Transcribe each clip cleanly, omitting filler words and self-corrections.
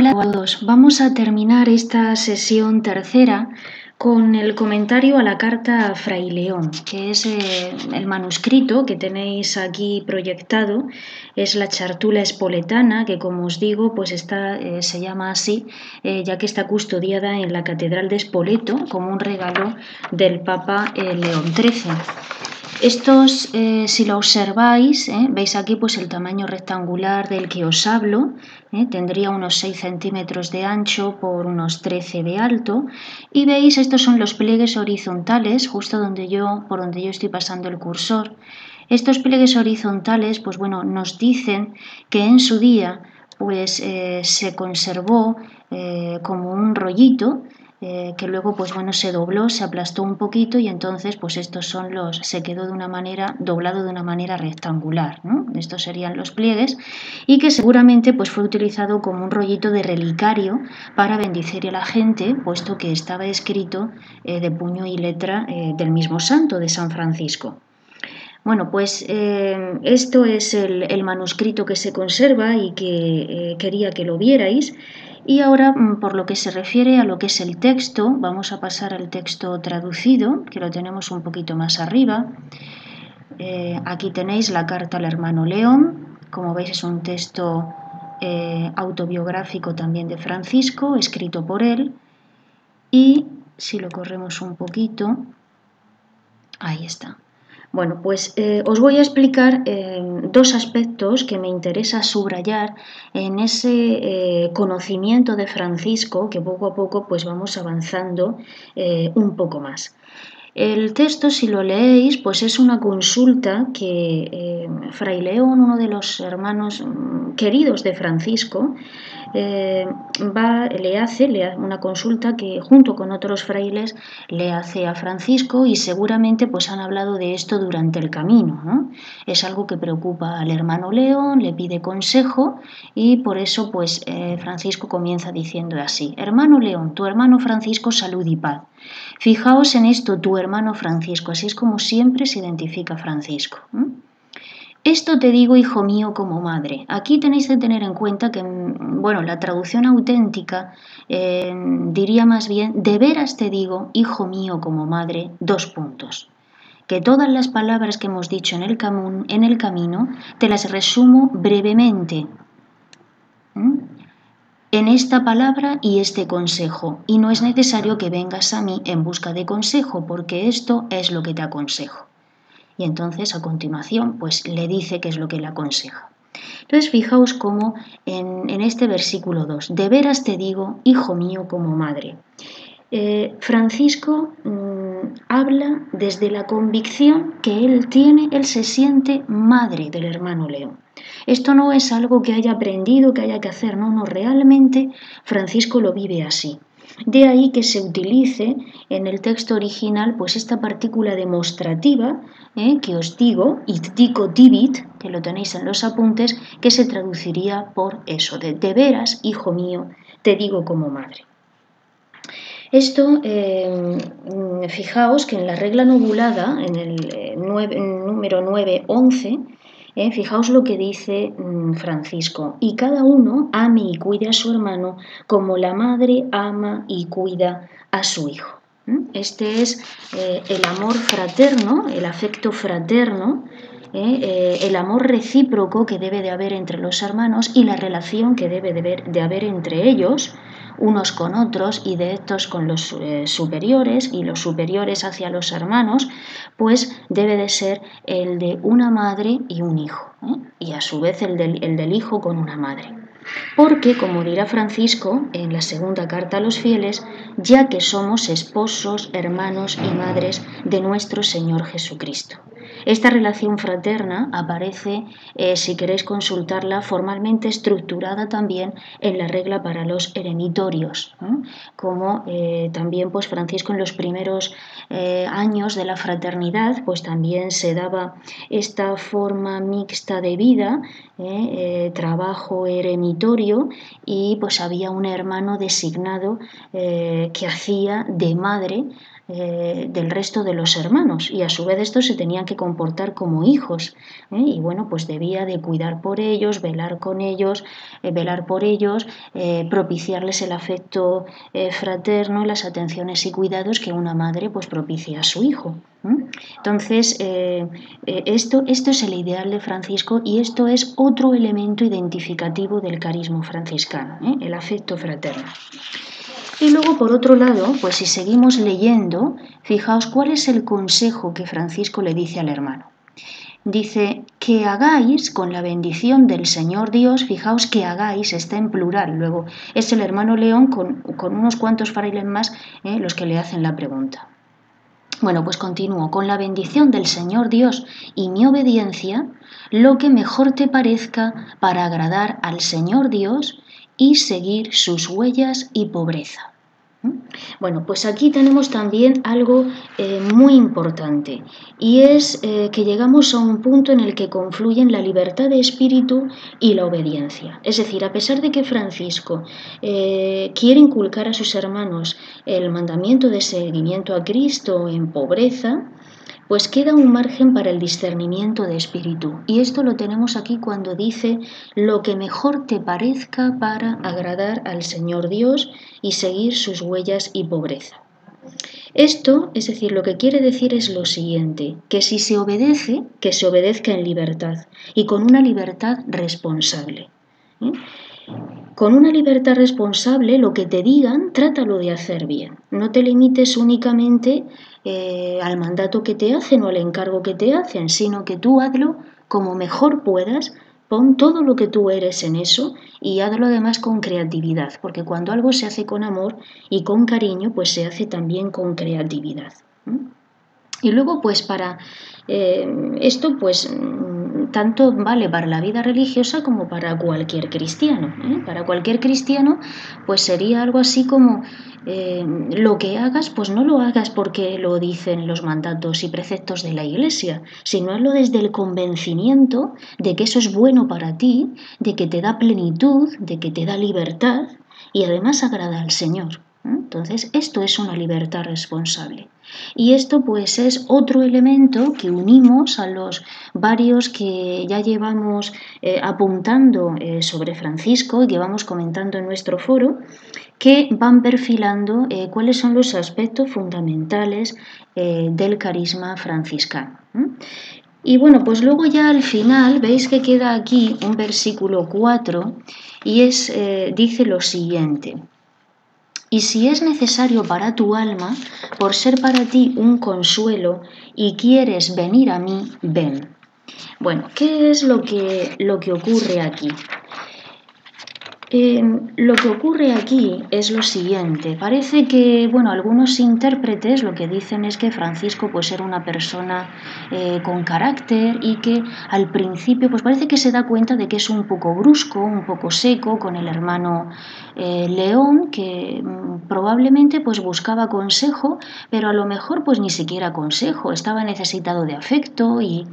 Hola a todos, vamos a terminar esta sesión tercera con el comentario a la carta a Fray León, que es el manuscrito que tenéis aquí proyectado, es la Chartula Spoletana, que como os digo, pues se llama así, ya que está custodiada en la Catedral de Spoleto como un regalo del Papa León XIII. Estos, si lo observáis, veis aquí pues el tamaño rectangular del que os hablo, tendría unos 6 centímetros de ancho por unos 13 de alto, y veis, estos son los pliegues horizontales, justo por donde yo estoy pasando el cursor. Estos pliegues horizontales, pues bueno, nos dicen que en su día pues se conservó como un rollito, que luego pues bueno se dobló, se aplastó un poquito y entonces pues se quedó doblado de una manera rectangular, ¿no? Estos serían los pliegues y que seguramente pues fue utilizado como un rollito de relicario para bendecir a la gente, puesto que estaba escrito de puño y letra del mismo santo, de San Francisco. Bueno, pues esto es el manuscrito que se conserva y que quería que lo vierais. Y ahora, por lo que se refiere a lo que es el texto, vamos a pasar al texto traducido, que lo tenemos un poquito más arriba. Aquí tenéis la carta al hermano León. Como veis, es un texto autobiográfico también de Francisco, escrito por él. Y si lo corremos un poquito, ahí está. Bueno, pues os voy a explicar dos aspectos que me interesa subrayar en ese conocimiento de Francisco que poco a poco pues vamos avanzando un poco más. El texto, si lo leéis, pues es una consulta que Fray León, uno de los hermanos queridos de Francisco, le hace una consulta que junto con otros frailes le hace a Francisco y seguramente pues han hablado de esto durante el camino, ¿no? Es algo que preocupa al hermano León, le pide consejo y por eso pues Francisco comienza diciendo así: hermano León, tu hermano Francisco, salud y paz. Fijaos en esto, tu hermano Francisco, así es como siempre se identifica Francisco. Esto te digo, hijo mío, como madre. Aquí tenéis que tener en cuenta que, bueno, la traducción auténtica diría más bien, de veras te digo, hijo mío, como madre, : que todas las palabras que hemos dicho en el camino te las resumo brevemente en esta palabra y este consejo, y no es necesario que vengas a mí en busca de consejo, porque esto es lo que te aconsejo. Y entonces a continuación pues le dice qué es lo que le aconseja. Entonces fijaos cómo en este versículo 2, de veras te digo, hijo mío, como madre. Francisco habla desde la convicción que él se siente madre del hermano León. Esto no es algo que haya aprendido, que haya que hacer, no, realmente Francisco lo vive así. De ahí que se utilice en el texto original pues esta partícula demostrativa que os digo, id dico dibit, que lo tenéis en los apuntes, que se traduciría por eso, de veras, hijo mío, te digo como madre. Esto, fijaos que en la regla novulada, en el número 9.11, fijaos lo que dice Francisco: y cada uno ame y cuide a su hermano como la madre ama y cuida a su hijo. Este es el amor fraterno, el afecto fraterno, el amor recíproco que debe de haber entre los hermanos y la relación que debe de haber entre ellos, unos con otros y de estos con los superiores y los superiores hacia los hermanos, pues debe de ser el de una madre y un hijo, y a su vez el del hijo con una madre. Porque, como dirá Francisco en la segunda carta a los fieles, ya que somos esposos, hermanos y madres de nuestro Señor Jesucristo. Esta relación fraterna aparece, si queréis consultarla, formalmente estructurada también en la regla para los eremitorios, como también pues Francisco en los primeros años de la fraternidad pues también se daba esta forma mixta de vida, trabajo eremitorio, y pues había un hermano designado que hacía de madre del resto de los hermanos, y a su vez estos se tenían que comportar como hijos, y bueno, pues debía de cuidar por ellos, velar con ellos, velar por ellos, propiciarles el afecto fraterno y las atenciones y cuidados que una madre pues propicia a su hijo. Entonces, esto es el ideal de Francisco, y esto es otro elemento identificativo del carisma franciscano, el afecto fraterno. Y luego, por otro lado, pues si seguimos leyendo, fijaos cuál es el consejo que Francisco le dice al hermano. Dice, que hagáis con la bendición del Señor Dios, fijaos que hagáis, está en plural, luego es el hermano León con unos cuantos frailes más los que le hacen la pregunta. Bueno, pues continúo, con la bendición del Señor Dios y mi obediencia, lo que mejor te parezca para agradar al Señor Dios y seguir sus huellas y pobreza. Bueno, pues aquí tenemos también algo muy importante, y es que llegamos a un punto en el que confluyen la libertad de espíritu y la obediencia. Es decir, a pesar de que Francisco quiere inculcar a sus hermanos el mandamiento de seguimiento a Cristo en pobreza, pues queda un margen para el discernimiento de espíritu. Y esto lo tenemos aquí cuando dice lo que mejor te parezca para agradar al Señor Dios y seguir sus huellas y pobreza. Esto, es decir, lo que quiere decir es lo siguiente, que si se obedece, que se obedezca en libertad y con una libertad responsable. Con una libertad responsable, lo que te digan, trátalo de hacer bien. No te limites únicamente al mandato que te hacen o al encargo que te hacen, sino que tú hazlo como mejor puedas, pon todo lo que tú eres en eso y hazlo además con creatividad, porque cuando algo se hace con amor y con cariño, pues se hace también con creatividad. Y luego, pues para esto, pues tanto vale para la vida religiosa como para cualquier cristiano. Para cualquier cristiano, pues sería algo así como lo que hagas, pues no lo hagas porque lo dicen los mandatos y preceptos de la Iglesia, sino hazlo desde el convencimiento de que eso es bueno para ti, de que te da plenitud, de que te da libertad y además agrada al Señor. Entonces, esto es una libertad responsable. Y esto pues es otro elemento que unimos a los varios que ya llevamos apuntando sobre Francisco y que vamos comentando en nuestro foro, que van perfilando cuáles son los aspectos fundamentales del carisma franciscano. Y bueno, pues luego ya al final veis que queda aquí un versículo 4 y dice lo siguiente. Y si es necesario para tu alma, por ser para ti un consuelo, y quieres venir a mí, ven. Bueno, ¿qué es lo que ocurre aquí? Lo que ocurre aquí es lo siguiente. Parece que, bueno, algunos intérpretes lo que dicen es que Francisco pues era una persona con carácter y que al principio pues parece que se da cuenta de que es un poco brusco, un poco seco con el hermano León, que probablemente pues buscaba consejo, pero a lo mejor pues ni siquiera consejo, estaba necesitado de afecto y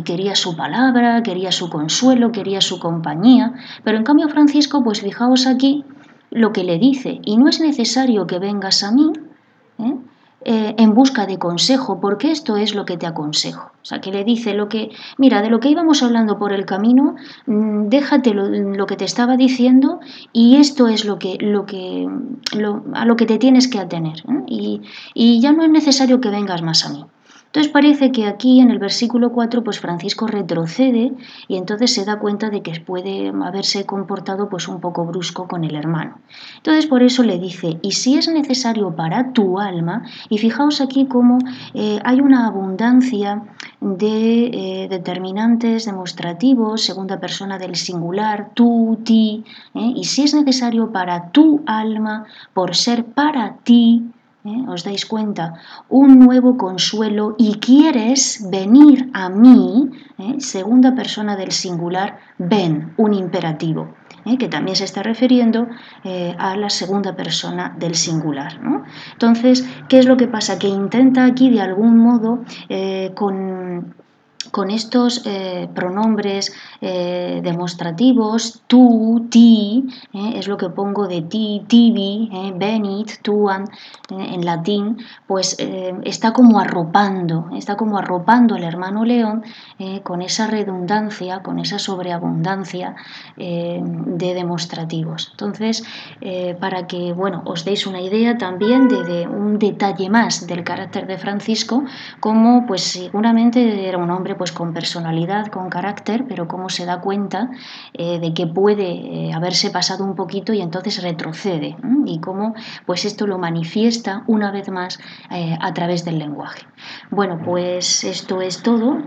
quería su palabra, quería su consuelo, quería su compañía, pero en cambio Francisco pues fijaos aquí lo que le dice, y no es necesario que vengas a mí en busca de consejo, porque esto es lo que te aconsejo. O sea, que le dice mira, de lo que íbamos hablando por el camino, déjate lo que te estaba diciendo y esto es a lo que te tienes que atener, y ya no es necesario que vengas más a mí. Entonces parece que aquí en el versículo 4 pues Francisco retrocede y entonces se da cuenta de que puede haberse comportado pues un poco brusco con el hermano. Entonces por eso le dice, y si es necesario para tu alma, y fijaos aquí cómo hay una abundancia de determinantes demostrativos, segunda persona del singular, tú, ti, y si es necesario para tu alma, por ser para ti, ¿os dais cuenta? Un nuevo consuelo y quieres venir a mí, segunda persona del singular, ven, un imperativo, que también se está refiriendo a la segunda persona del singular, ¿no? Entonces, ¿qué es lo que pasa? Que intenta aquí de algún modo con estos pronombres demostrativos, tú, ti, es lo que pongo de ti, tibi, venit, tuam, en latín, pues está como arropando al hermano león con esa redundancia, con esa sobreabundancia de demostrativos. Entonces, para que os deis una idea también de un detalle más del carácter de Francisco, como pues seguramente era un hombre pues con personalidad, con carácter, pero cómo se da cuenta de que puede haberse pasado un poquito y entonces retrocede, y cómo pues esto lo manifiesta una vez más a través del lenguaje. Bueno, pues esto es todo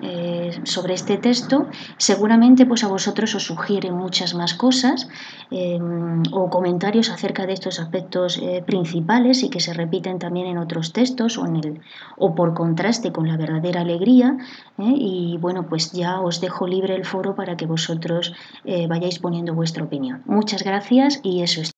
sobre este texto. Seguramente pues a vosotros os sugiere muchas más cosas o comentarios acerca de estos aspectos principales y que se repiten también en otros textos o por contraste con la verdadera alegría. Y bueno, pues ya os dejo libre el foro para que vosotros vayáis poniendo vuestra opinión. Muchas gracias y eso es.